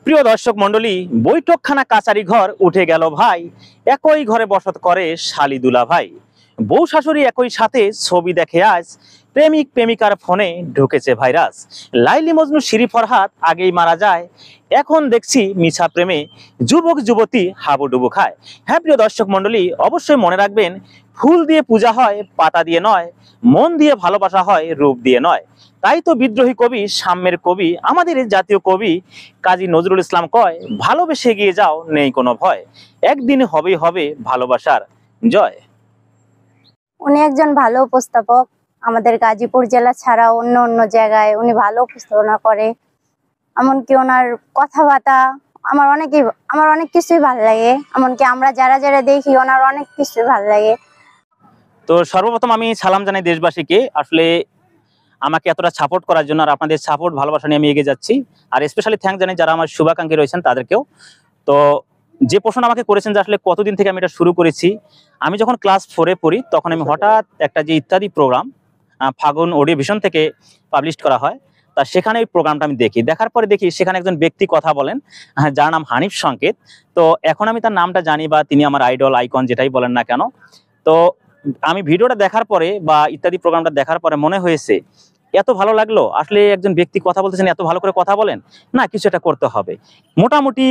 প্রিয় দর্শক মন্ডলী, বৈঠকখানা কাচারি ঘর উঠে গেল ভাই, একই ঘরে বসত করে শালি দুলা ভাই। বউ শাশুড়ি একই সাথে ছবি দেখে আজ, প্রেমিক প্রেমিকার ফোনে ঢুকেছে ভাইরাস। লাইলি মজনু শিরি ফরহাদ আগেই মারা যায়, এখন দেখছি মিছা প্রেমে যুবক যুবতী হাবুডুবু খায়। হ্যাঁ প্রিয় দর্শক মন্ডলী, অবশ্যই মনে রাখবেন, ফুল দিয়ে পূজা হয় পাতা দিয়ে নয়, মন দিয়ে ভালোবাসা হয় রূপ দিয়ে নয়। তাই তো বিদ্রোহী কবি, সাম্যের কবি, আমাদের জাতীয় কবি কাজী নজরুল ইসলাম কয়, ভালোবেসে এগিয়ে যাও নেই কোনো ভয়, একদিন হবেই হবে ভালোবাসার জয়। উনি একজন ভালো উপস্থাপক। আমাদের গাজীপুর জেলা ছাড়াও অন্য অন্য জায়গায় উনি ভালো উপস্থাপনা করে। এমনকি ওনার কথাবার্তা আমার অনেক কিছুই ভালো লাগে। এমনকি আমরা যারা যারা দেখি ওনার অনেক কিছুই ভালো লাগে। তো সর্বপ্রথম আমি সালাম জানাই দেশবাসীকে, আসলে আমাকে এতটা সাপোর্ট করার জন্য, আর আপনাদের সাপোর্ট ভালোবাসা নিয়ে আমি এগিয়ে যাচ্ছি। আর স্পেশালি থ্যাঙ্ক জানাই যারা আমার শুভাকাঙ্ক্ষী রয়েছেন তাদেরকেও। তো যে প্রশ্ন আমাকে করেছেন যে আসলে কতদিন থেকে আমি এটা শুরু করেছি, আমি যখন ক্লাস 4-এ পড়ি তখন আমি হঠাৎ একটা যে ইত্যাদি প্রোগ্রাম ফাগুন অডিও ভিশন থেকে পাবলিশ করা হয়, তা সেখানে ওই প্রোগ্রামটা আমি দেখার পরে দেখি সেখানে একজন ব্যক্তি কথা বলেন, যার নাম হানিফ সংকেত। তো এখন আমি তার নামটা জানি, বা তিনি আমার আইডল, আইকন যেটাই বলেন না কেন। তো আমি ভিডিওটা দেখার পরে বা ইত্যাদি প্রোগ্রামটা দেখার পরে মনে হয়েছে এত ভালো লাগলো, আসলে একজন ব্যক্তি কথা বলতেছেন, এত ভালো করে কথা বলেন, না কিছু একটা করতে হবে। মোটামুটি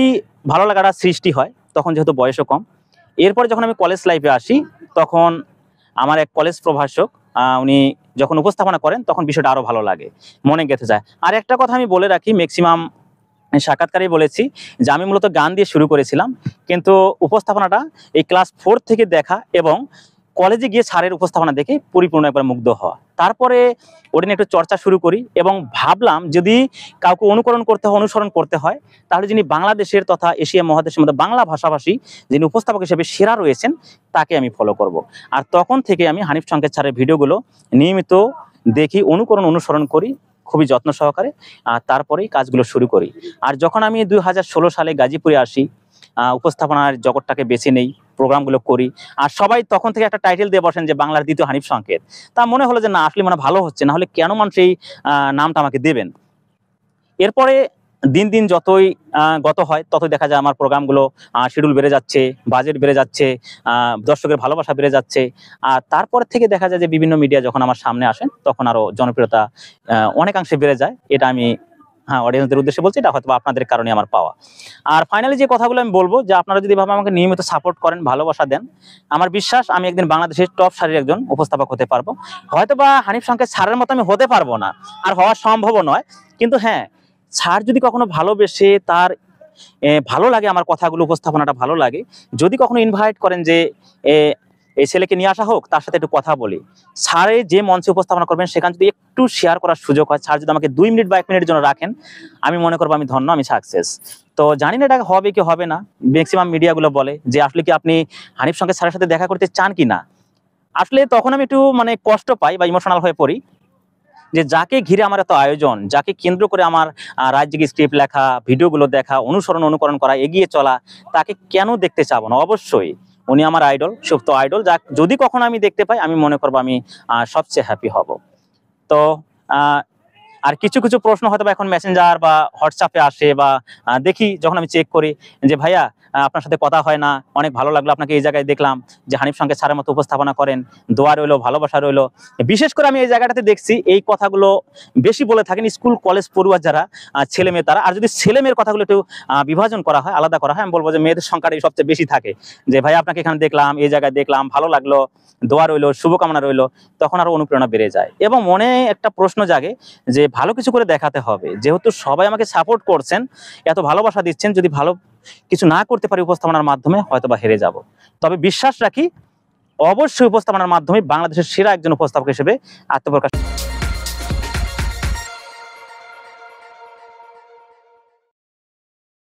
ভালো লাগাটা সৃষ্টি হয় তখন, যেহেতু বয়সও কম। এরপরে যখন আমি কলেজ লাইফে আসি, তখন আমার এক কলেজ প্রভাষক উনি যখন উপস্থাপনা করেন তখন বিষয়টা আরো ভালো লাগে, মনে গেঁথে যায়। আর একটা কথা আমি বলে রাখি, ম্যাক্সিমাম সাক্ষাৎকারেই বলেছি যে আমি মূলত গান দিয়ে শুরু করেছিলাম, কিন্তু উপস্থাপনাটা এই ক্লাস 4 থেকে দেখা এবং কলেজে গিয়ে স্যারের উপস্থাপনা দেখে পরিপূর্ণ একবার মুগ্ধ হওয়া। তারপরে ওটা নিয়ে একটু চর্চা শুরু করি এবং ভাবলাম যদি কাউকে অনুকরণ করতে হয়, অনুসরণ করতে হয়, তাহলে যিনি বাংলাদেশের তথা এশিয়া মহাদেশের মধ্যে বাংলা ভাষাভাষী যিনি উপস্থাপক হিসেবে সেরা রয়েছেন তাকে আমি ফলো করব। আর তখন থেকে আমি হানিফ সংকেত স্যারের ভিডিওগুলো নিয়মিত দেখি, অনুসরণ করি খুবই যত্ন সহকারে, আর তারপরেই কাজগুলো শুরু করি। আর যখন আমি 2016 সালে গাজীপুরে আসি, উপস্থাপনার জগৎটাকে বেছে নেই, প্রোগ্রামগুলো করি, আর সবাই তখন থেকে একটা টাইটেল দিয়ে বসেন যে বাংলার দ্বিতীয় হানিফ সংকেত। তা মনে হলো যে না, আসলে মানে ভালো হচ্ছে, না হলে কেন মানুষ এই নামটা আমাকে দেবেন। এরপরে দিন দিন যতই গত হয় ততই দেখা যায় আমার প্রোগ্রামগুলো শিডিউল বেড়ে যাচ্ছে, বাজেট বেড়ে যাচ্ছে, দর্শকের ভালোবাসা বেড়ে যাচ্ছে। আর তারপর থেকে দেখা যায় যে বিভিন্ন মিডিয়া যখন আমার সামনে আসেন তখন আরো জনপ্রিয়তা অনেকাংশে বেড়ে যায়। এটা আমি অডিয়েন্সদের উদ্দেশ্যে বলছি, এটা হয়তো আপনাদের কারণে আমার পাওয়া। আর ফাইনালি যে কথাগুলো আমি বলবো, যে আপনারা যদি ভাবে আমাকে নিয়মিত সাপোর্ট করেন, ভালোবাসা দেন, আমার বিশ্বাস আমি একদিন বাংলাদেশের টপ সারির একজন উপস্থাপক হতে পারবো। হয়তোবা হানিফ সংকেত স্যারের মতো আমি হতে পারবো না, আর হওয়া সম্ভবও নয়, কিন্তু হ্যাঁ, স্যার যদি কখনো ভালোবেসে তার ভালো লাগে, আমার কথাগুলো উপস্থাপনাটা ভালো লাগে, যদি কখনো ইনভাইট করেন যে এই ছেলেকে নিয়ে আসা হোক, তার সাথে একটু কথা বলি, স্যারে যে মঞ্চে উপস্থাপনা করবেন সেখানে যদি একটু শেয়ার করার সুযোগ হয়, স্যার যদি আমাকে 2 মিনিট বা 1 মিনিটের জন্য রাখেন, আমি মনে করবো আমি ধন্য, আমি সাকসেস। তো জানি না এটা হবে কি হবে না, ম্যাক্সিমাম মিডিয়াগুলো বলে যে আসলে কি আপনি হানিফ সংকেত স্যারের সাথে দেখা করতে চান কি না। আসলে তখন আমি একটু মানে কষ্ট পাই বা ইমোশনাল হয়ে পড়ি, যে যাকে ঘিরে আমার এত আয়োজন, যাকে কেন্দ্র করে আমার রাজ্যিক স্ক্রিপ্ট লেখা, ভিডিওগুলো দেখা, অনুকরণ করা, এগিয়ে চলা, তাকে কেন দেখতে চাবো না। অবশ্যই উনি আমার আইডল, সুপ্ত আইডল, যা যদি কখনো আমি দেখতে পাই আমি মনে করবো আমি সবচেয়ে হ্যাপি হব। তো আর কিছু কিছু প্রশ্ন হয়তো এখন মেসেঞ্জার বা হোয়াটসঅ্যাপে আসে, বা দেখি যখন আমি চেক করি যে ভাইয়া আপনার সাথে কথা হয় না, অনেক ভালো লাগলো আপনাকে এই জায়গায় দেখলাম, যে হানিফ সংকেত স্যারের মতো উপস্থাপনা করেন, দোয়া রইলো, ভালোবাসা রইলো। বিশেষ করে আমি এই জায়গাটাতে দেখছি এই কথাগুলো বেশি বলে থাকেন স্কুল কলেজ পড়ুয়ার যারা ছেলে মেয়ে তারা। আর যদি ছেলে মেয়ের কথাগুলো একটু বিভাজন করা হয়, আলাদা করা হয়, আমি বলবো যে মেয়েদের সংখ্যাটাই সবচেয়ে বেশি থাকে, যে ভাইয়া আপনাকে এখানে দেখলাম, এই জায়গায় দেখলাম, ভালো লাগলো, দোয়া রইলো, শুভকামনা রইলো, তখন আরো অনুপ্রেরণা বেড়ে যায়। এবং মনে একটা প্রশ্ন জাগে যে ভালো কিছু করে দেখাতে হবে, যেহেতু সবাই আমাকে সাপোর্ট করছেন, এত ভালোবাসা দিচ্ছেন, যদি ভালো কিছু না করতে পারি উপস্থাপনার মাধ্যমে হয়তো বা হেরে যাব। তবে বিশ্বাস রাখি অবশ্যই উপস্থাপনার মাধ্যমে বাংলাদেশের সেরা একজন উপস্থাপক হিসেবে আত্মপ্রকাশ